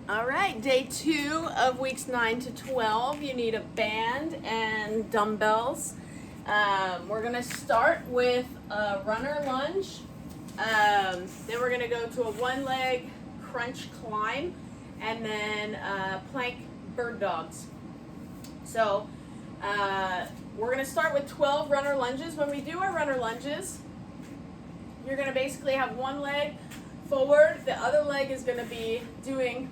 All right, day 2 of weeks 9 to 12. You need a band and dumbbells. We're going to start with a runner lunge. Then we're going to go to a one-leg crunch climb, and then plank bird dogs. So we're going to start with 12 runner lunges. When we do our runner lunges, you're going to basically have one leg forward, the other leg is going to be doing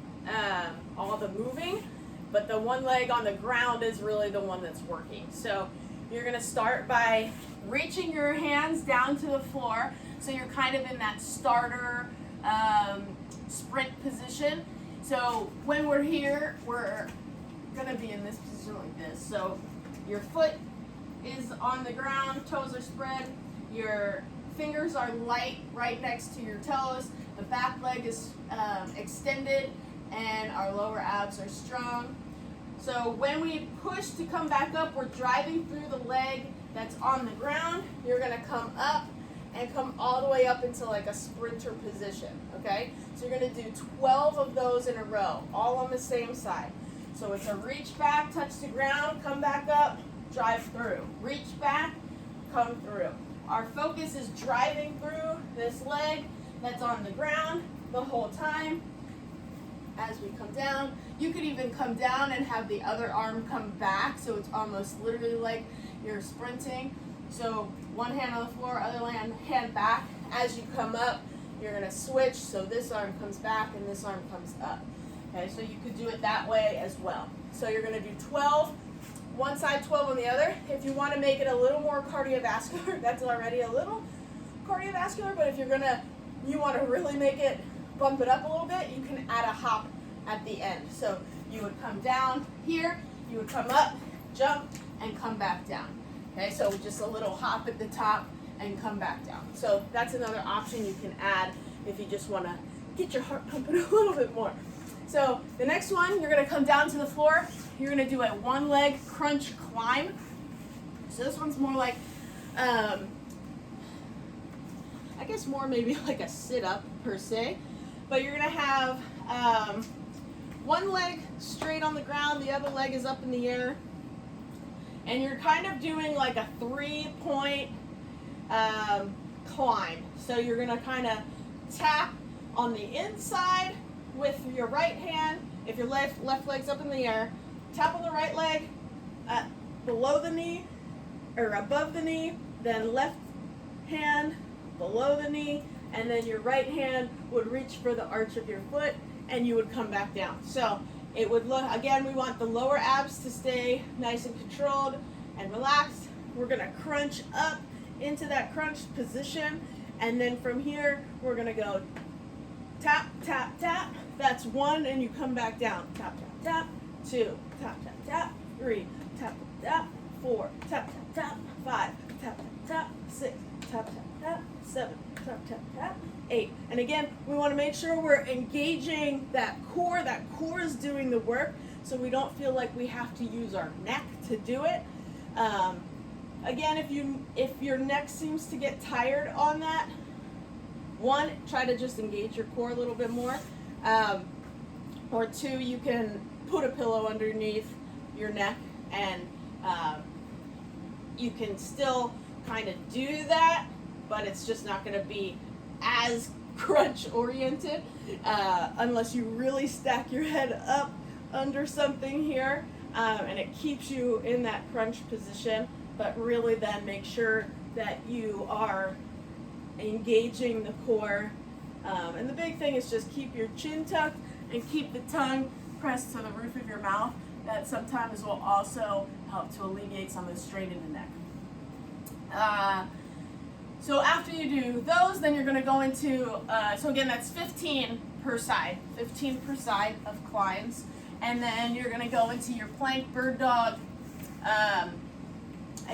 all the moving, but the one leg on the ground is really the one that's working. So you're going to start by reaching your hands down to the floor, so you're kind of in that starter sprint position. So when we're here, we're going to be in this position like this. So your foot is on the ground, toes are spread, your fingers are light right next to your toes, the back leg is extended, and our lower abs are strong. So when we push to come back up, we're driving through the leg that's on the ground. You're going to come up and come all the way up into like a sprinter position, okay? So you're going to do 12 of those in a row, all on the same side. So it's a reach back, touch the ground, come back up, drive through. Reach back, come through. Our focus is driving through this leg that's on the ground the whole time. As we come down, you could even come down and have the other arm come back, so it's almost literally like you're sprinting. So one hand on the floor, other hand back. As you come up, you're going to switch, so this arm comes back and this arm comes up. Okay, so you could do it that way as well. So you're going to do 12 one side, 12 on the other. If you want to make it a little more cardiovascular, that's already a little cardiovascular, but if you want to really make it, bump it up a little bit, you can add a hop at the end. So you would come down here, you would come up, jump, and come back down. Okay, so just a little hop at the top and come back down. So that's another option you can add if you just want to get your heart pumping a little bit more. So the next one, you're going to come down to the floor. You're going to do a one-leg crunch climb. So this one's more like, I guess more maybe like a sit-up per se. But you're going to have one leg straight on the ground, the other leg is up in the air. And you're kind of doing like a 3-point climb. So you're going to kind of tap on the inside with your right hand. If your left leg's up in the air, tap on the right leg below the knee or above the knee, then left hand below the knee, and then your right hand would reach for the arch of your foot and you would come back down. So it would look, again, we want the lower abs to stay nice and controlled and relaxed. We're going to crunch up into that crunch position, and then from here we're going to go tap, tap, tap. That's 1, and you come back down. Tap, tap, tap. 2, tap, tap, tap. 3, tap, tap, tap. 4, tap, tap, tap. 5, tap, tap, tap. 6, tap, tap, tap. 7, tap, tap, tap. 8. And again, we want to make sure we're engaging that core. That core is doing the work, so we don't feel like we have to use our neck to do it. Again, if your neck seems to get tired on that, 1, try to just engage your core a little bit more. Or 2, you can put a pillow underneath your neck, and you can still kind of do that, but it's just not going to be as crunch oriented unless you really stack your head up under something here, and it keeps you in that crunch position, but really then make sure that you are engaging the core. And the big thing is just keep your chin tucked and keep the tongue pressed to the roof of your mouth. That sometimes will also help to alleviate some of the strain in the neck. So after you do those, then you're going to go into, so again, that's 15 per side of climbs. And then you're going to go into your plank bird dog, and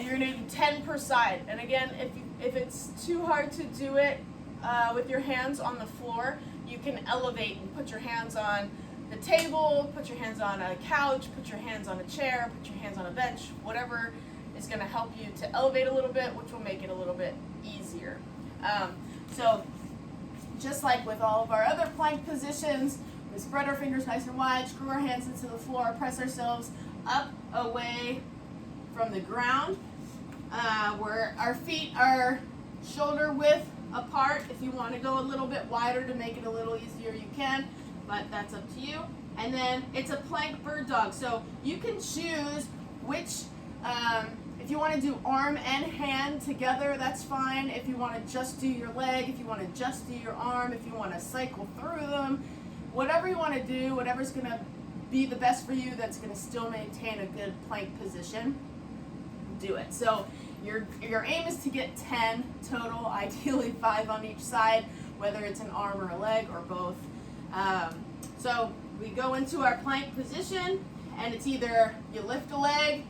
you're going to do 10 per side. And again, if it's too hard to do it with your hands on the floor, you can elevate and put your hands on the table, put your hands on a couch, put your hands on a chair, put your hands on a bench, whatever is going to help you to elevate a little bit, which will make it a little bit easier. So just like with all of our other plank positions, We spread our fingers nice and wide, screw our hands into the floor, press ourselves up, away from the ground, where our feet are shoulder width apart. If you want to go a little bit wider to make it a little easier, you can, but that's up to you. And then it's a plank bird dog. So you can choose which, if you want to do arm and hand together, that's fine. If you want to just do your leg, if you want to just do your arm, if you want to cycle through them, whatever you want to do, whatever's going to be the best for you, that's going to still maintain a good plank position, do it. So your aim is to get 10 total, ideally 5 on each side, whether it's an arm or a leg or both. So we go into our plank position, and it's either you lift a leg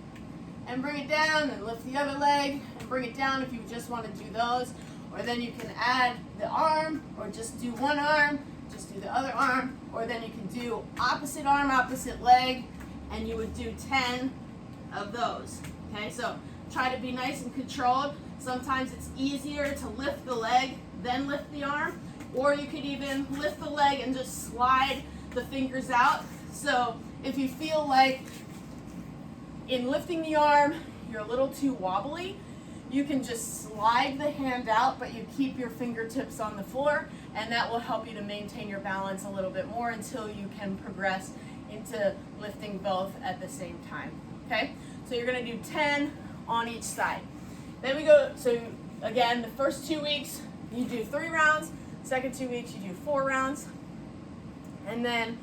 and bring it down, and lift the other leg and bring it down if you just want to do those, or then you can add the arm, or just do one arm, just do the other arm, or then you can do opposite arm, opposite leg, and you would do 10 of those. Okay, so try to be nice and controlled. Sometimes it's easier to lift the leg, then lift the arm, or you could even lift the leg and just slide the fingers out. So if you feel like in lifting the arm, you're a little too wobbly, you can just slide the hand out, but you keep your fingertips on the floor, and that will help you to maintain your balance a little bit more until you can progress into lifting both at the same time. Okay, so you're gonna do 10 on each side. Then we go, so again, the first 2 weeks, you do 3 rounds, second 2 weeks, you do 4 rounds, and then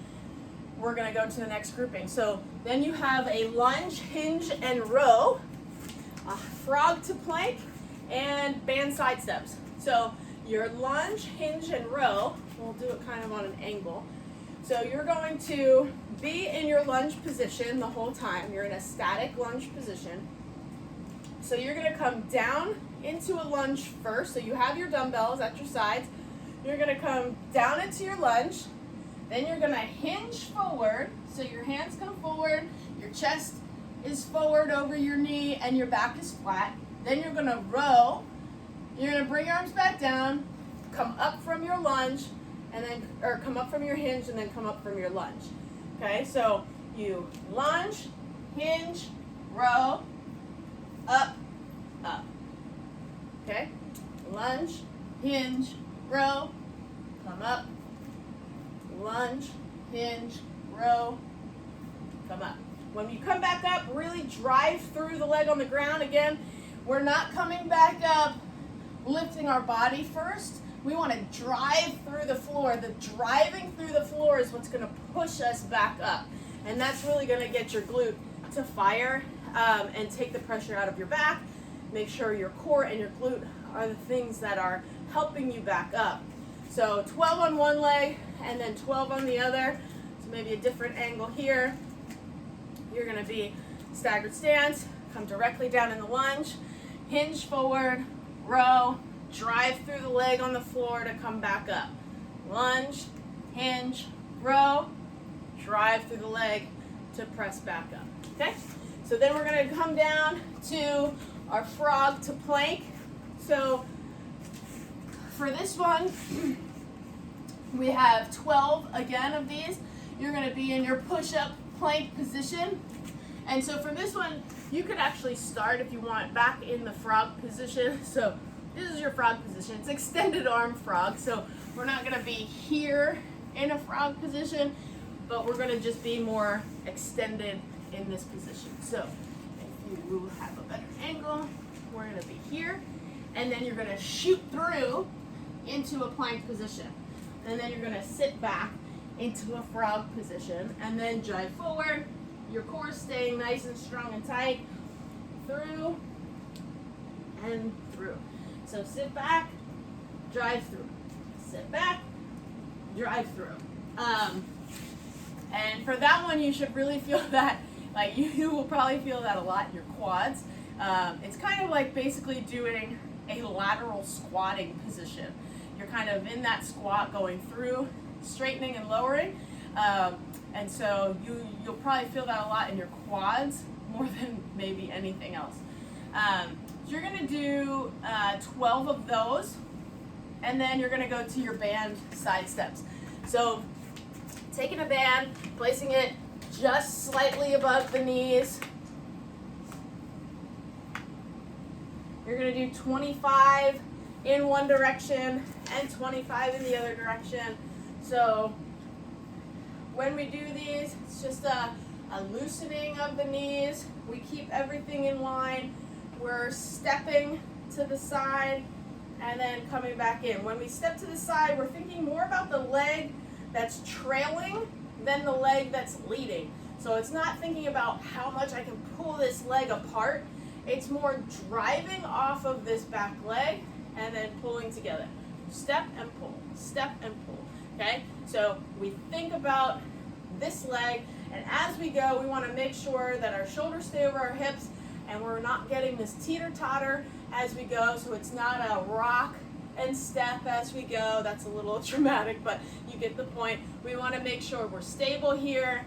we're gonna go to the next grouping. So then you have a lunge, hinge, and row, a frog to plank, and band side steps. So your lunge, hinge, and row, we'll do it kind of on an angle. So you're going to be in your lunge position the whole time. You're in a static lunge position. So you're gonna come down into a lunge first. So you have your dumbbells at your sides. You're gonna come down into your lunge. Then you're gonna hinge forward. So your hands come forward, your chest is forward over your knee, and your back is flat. Then you're gonna row. You're gonna bring your arms back down, come up from your lunge, and then, or come up from your hinge and then come up from your lunge. Okay, so you lunge, hinge, row, up, up. Okay, lunge, hinge, row, come up, lunge, hinge, row, come up. When you come back up, really drive through the leg on the ground. Again, we're not coming back up lifting our body first. We want to drive through the floor. The driving through the floor is what's going to push us back up. And that's really going to get your glute to fire and take the pressure out of your back. Make sure your core and your glute are the things that are helping you back up. So 12 on one leg and then 12 on the other. So maybe a different angle here. You're going to be staggered stance, come directly down in the lunge, hinge forward, row, drive through the leg on the floor to come back up. Lunge, hinge, row, drive through the leg to press back up. Okay? So then we're going to come down to our frog to plank. So for this one, we have 12 again of these. You're going to be in your push-up plank position. And so for this one, you could actually start, if you want, back in the frog position. So this is your frog position. It's extended arm frog. So we're not going to be here in a frog position, but we're going to just be more extended in this position. So if you have a better angle, we're going to be here. And then you're going to shoot through into a plank position. And then you're going to sit back into a frog position and then drive forward. Your core staying nice and strong and tight. Through and through. So sit back, drive through. Sit back, drive through. And for that one, you should really feel that, like you will probably feel that a lot in your quads. It's kind of like basically doing a lateral squatting position. You're kind of in that squat going through, straightening and lowering. And so you'll probably feel that a lot in your quads more than maybe anything else. So you're going to do 12 of those, and then you're going to go to your band side steps. So taking a band, placing it just slightly above the knees. You're going to do 25 in one direction and 25 in the other direction. So when we do these, it's just a loosening of the knees. We keep everything in line. We're stepping to the side and then coming back in. When we step to the side, we're thinking more about the leg that's trailing than the leg that's leading. So it's not thinking about how much I can pull this leg apart. It's more driving off of this back leg and then pulling together. Step and pull, step and pull, okay? So we think about this leg, and as we go, we want to make sure that our shoulders stay over our hips and we're not getting this teeter-totter as we go, so it's not a rock and step as we go. That's a little dramatic, but you get the point. We want to make sure we're stable here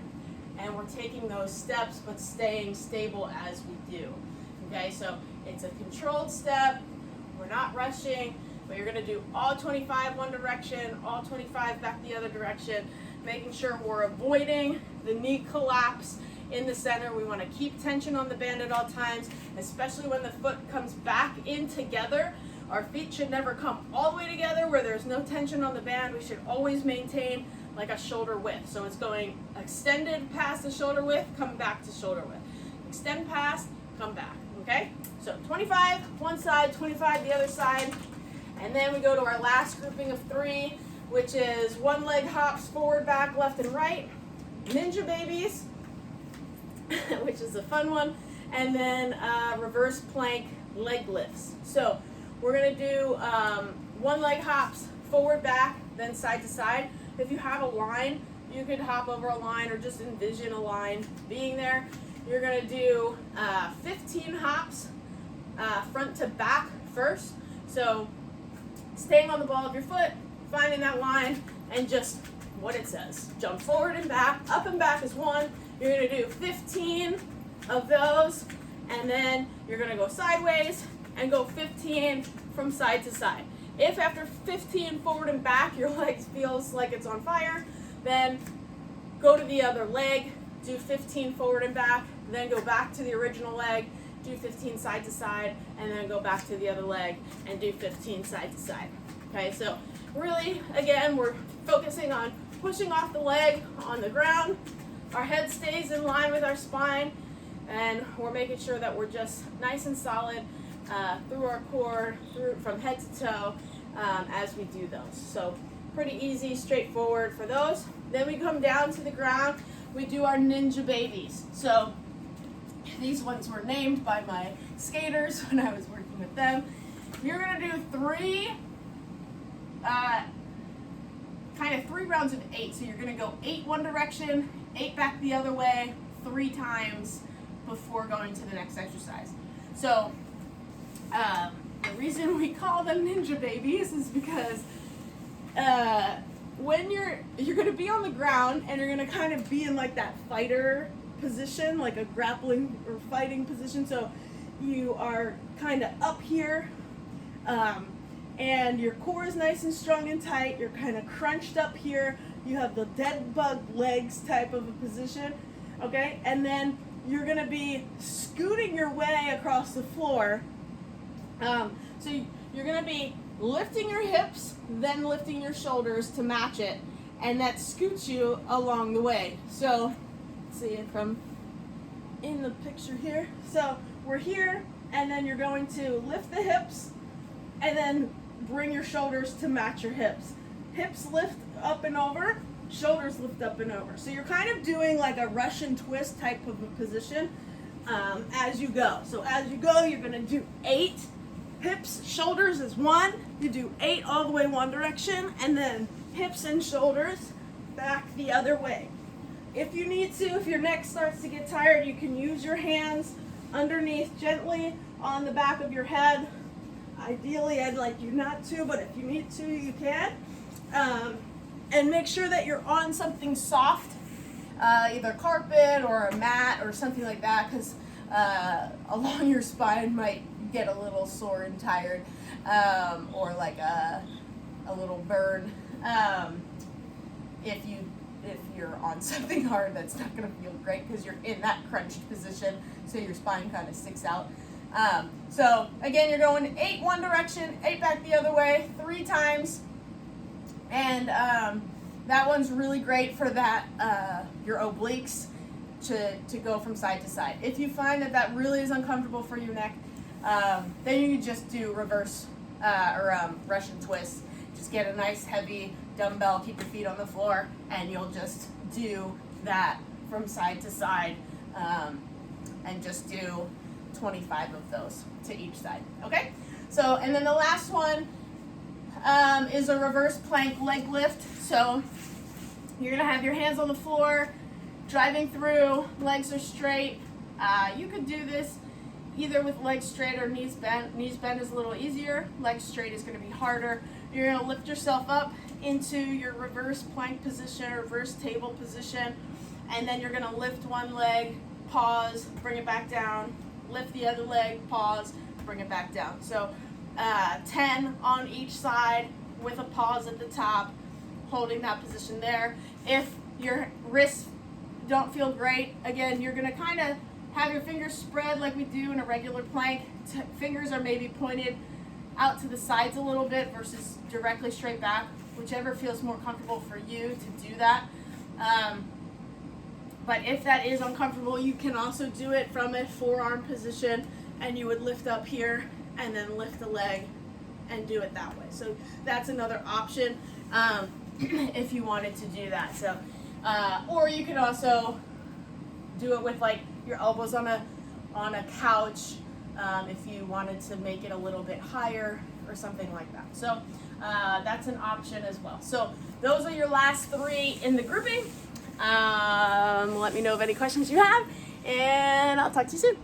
and we're taking those steps but staying stable as we do. Okay, so it's a controlled step. We're not rushing, but you're going to do all 25 one direction, all 25 back the other direction, making sure we're avoiding the knee collapse in the center. We want to keep tension on the band at all times, especially when the foot comes back in together. Our feet should never come all the way together where there's no tension on the band. We should always maintain like a shoulder width. So it's going extended past the shoulder width, come back to shoulder width. Extend past, come back. Okay, so 25 one side, 25 the other side, and then we go to our last grouping of 3, which is one leg hops forward, back, left, and right, ninja babies, which is a fun one, and then reverse plank leg lifts. So we're going to do one leg hops forward, back, then side to side. If you have a line, you could hop over a line or just envision a line being there. You're going to do 15 hops front to back first. So staying on the ball of your foot, finding that line, and just what it says. Jump forward and back. Up and back is 1. You're going to do 15 of those, and then you're going to go sideways and go 15 from side to side. If after 15 forward and back your leg feels like it's on fire, then go to the other leg, do 15 forward and back, then go back to the original leg, do 15 side to side, and then go back to the other leg and do 15 side to side. Okay, so really, again, we're focusing on pushing off the leg on the ground. Our head stays in line with our spine, and we're making sure that we're just nice and solid through our core, from head to toe as we do those. So pretty easy, straightforward for those. Then we come down to the ground. We do our ninja babies. So these ones were named by my skaters when I was working with them. You're going to do 3 rounds of 8. So you're going to go 8 one direction, 8 back the other way, 3 times before going to the next exercise. So the reason we call them ninja babies is because when you're going to be on the ground and you're going to kind of be in like that fighter position, like a grappling or fighting position. So you are kind of up here, and your core is nice and strong and tight. You're kind of crunched up here. You have the dead bug legs type of a position, okay? And then you're going to be scooting your way across the floor. So you're going to be lifting your hips, then lifting your shoulders to match it, and that scoots you along the way. So see it from in the picture here. So we're here, and then you're going to lift the hips and then bring your shoulders to match your hips. Hips lift up and over, shoulders lift up and over. So you're kind of doing like a Russian twist type of a position as you go. So as you go, you're going to do 8 hips, shoulders is 1. You do 8 all the way one direction, and then hips and shoulders back the other way. If you need to, if your neck starts to get tired, you can use your hands underneath gently on the back of your head. Ideally, I'd like you not to, but if you need to, you can. And make sure that you're on something soft, either carpet or a mat or something like that, because along your spine might get a little sore and tired, or like a little burn if if you're on something hard, that's not going to feel great because you're in that crunched position, so your spine kind of sticks out. So again, you're going 8 one direction, 8 back the other way, 3 times, and that one's really great for that your obliques to go from side to side. If you find that that really is uncomfortable for your neck, then you can just do reverse or Russian twist. Just get a nice heavy dumbbell, keep your feet on the floor, and you'll just do that from side to side, and just do 25 of those to each side. Okay? So, and then the last one is a reverse plank leg lift. So you're gonna have your hands on the floor, driving through, legs are straight. You could do this either with legs straight or knees bent. Knees bent is a little easier, legs straight is gonna be harder. You're gonna lift yourself up into your reverse plank position, reverse table position, and then you're gonna lift one leg, pause, bring it back down, lift the other leg, pause, bring it back down. So 10 on each side with a pause at the top, holding that position there. If your wrists don't feel great, again, you're gonna kind of have your fingers spread like we do in a regular plank. Fingers are maybe pointed out to the sides a little bit versus directly straight back, whichever feels more comfortable for you to do that. But if that is uncomfortable, you can also do it from a forearm position, and you would lift up here and then lift the leg and do it that way. So that's another option if you wanted to do that. So, or you could also do it with like your elbows on a couch if you wanted to make it a little bit higher or something like that. So that's an option as well. So those are your last 3 in the grouping. Let me know of any questions you have, and I'll talk to you soon.